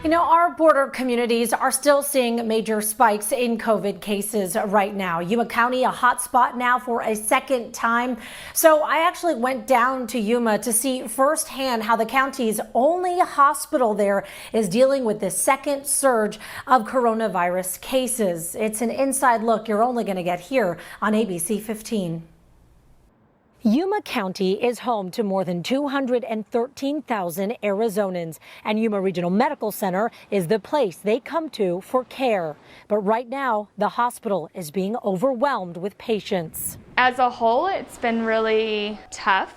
You know, our border communities are still seeing major spikes in COVID cases right now. Yuma County, a hot spot now for a second time. So I actually went down to Yuma to see firsthand how the county's only hospital there is dealing with the second surge of coronavirus cases. It's an inside look you're only going to get here on ABC 15. Yuma County is home to more than 213,000 Arizonans, and Yuma Regional Medical Center is the place they come to for care. But right now, the hospital is being overwhelmed with patients. As a whole, it's been really tough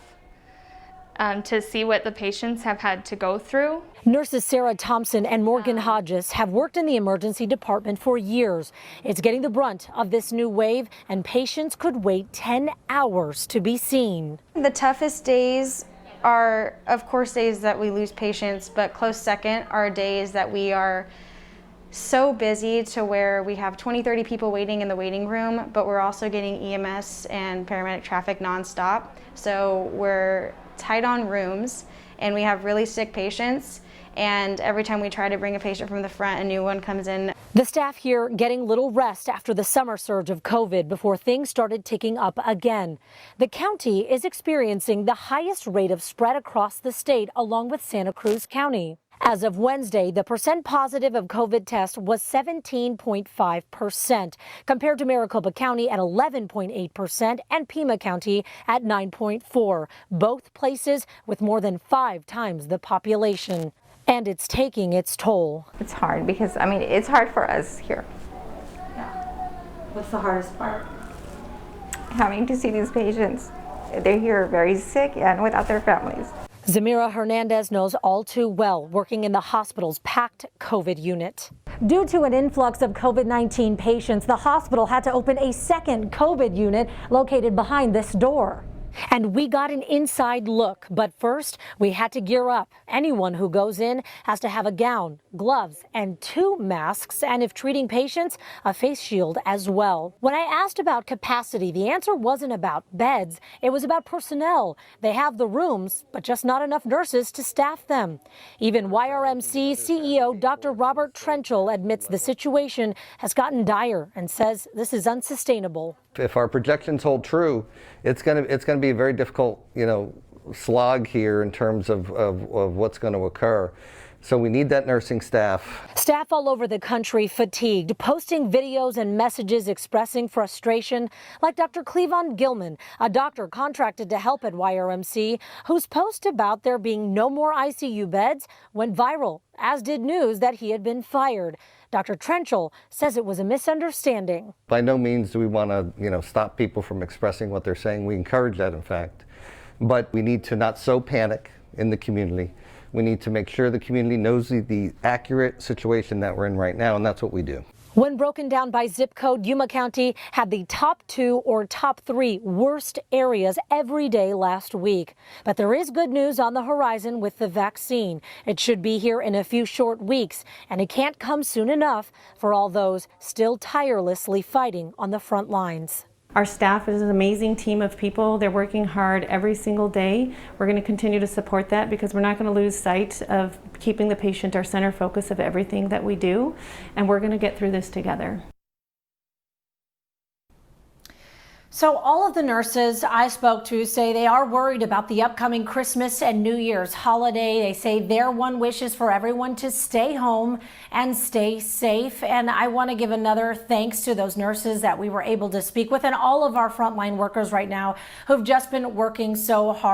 to see what the patients have had to go through. Nurses Sarah Thompson and Morgan Hodges have worked in the emergency department for years. It's getting the brunt of this new wave, and patients could wait 10 hours to be seen. The toughest days are, of course, days that we lose patients, but close second are days that we are so busy to where we have 20-30 people waiting in the waiting room, but we're also getting EMS and paramedic traffic nonstop. So we're tight on rooms and we have really sick patients, and every time we try to bring a patient from the front, a new one comes in. The staff here getting little rest after the summer surge of COVID before things started ticking up again. The county is experiencing the highest rate of spread across the state, along with Santa Cruz County. As of Wednesday, the percent positive of COVID test was 17.5%, compared to Maricopa County at 11.8% and Pima County at 9.4%, both places with more than 5 times the population. And it's taking its toll. It's hard because, it's hard for us here. Yeah. What's the hardest part? Having to see these patients. They're here very sick and without their families. Zamira Hernandez knows all too well, working in the hospital's packed COVID unit. Due to an influx of COVID-19 patients, the hospital had to open a second COVID unit located behind this door. And we got an inside look, but first we had to gear up. Anyone who goes in has to have a gown, gloves, and 2 masks, and if treating patients, a face shield as well. When I asked about capacity, the answer wasn't about beds, it was about personnel. They have the rooms, but just not enough nurses to staff them. Even YRMC CEO Dr. Robert Trenchel admits the situation has gotten dire and says this is unsustainable. If our projections hold true, it's going to be a very difficult, slog here in terms of what's going to occur. So we need that nursing staff. Staff all over the country fatigued, posting videos and messages expressing frustration, like Dr. Cleavon Gilman, a doctor contracted to help at YRMC, whose post about there being no more ICU beds went viral, as did news that he had been fired. Dr. Trenchel says it was a misunderstanding. By no means do we want to, stop people from expressing what they're saying. We encourage that, in fact. But we need to not sow panic in the community. We need to make sure the community knows the accurate situation that we're in right now, and that's what we do. When broken down by zip code, Yuma County had the top 2 or top 3 worst areas every day last week. But there is good news on the horizon with the vaccine. It should be here in a few short weeks, and it can't come soon enough for all those still tirelessly fighting on the front lines. Our staff is an amazing team of people. They're working hard every single day. We're going to continue to support that because we're not going to lose sight of keeping the patient our center focus of everything that we do, and we're going to get through this together. So all of the nurses I spoke to say they are worried about the upcoming Christmas and New Year's holiday. They say their one wish is for everyone to stay home and stay safe. And I want to give another thanks to those nurses that we were able to speak with and all of our frontline workers right now who've just been working so hard.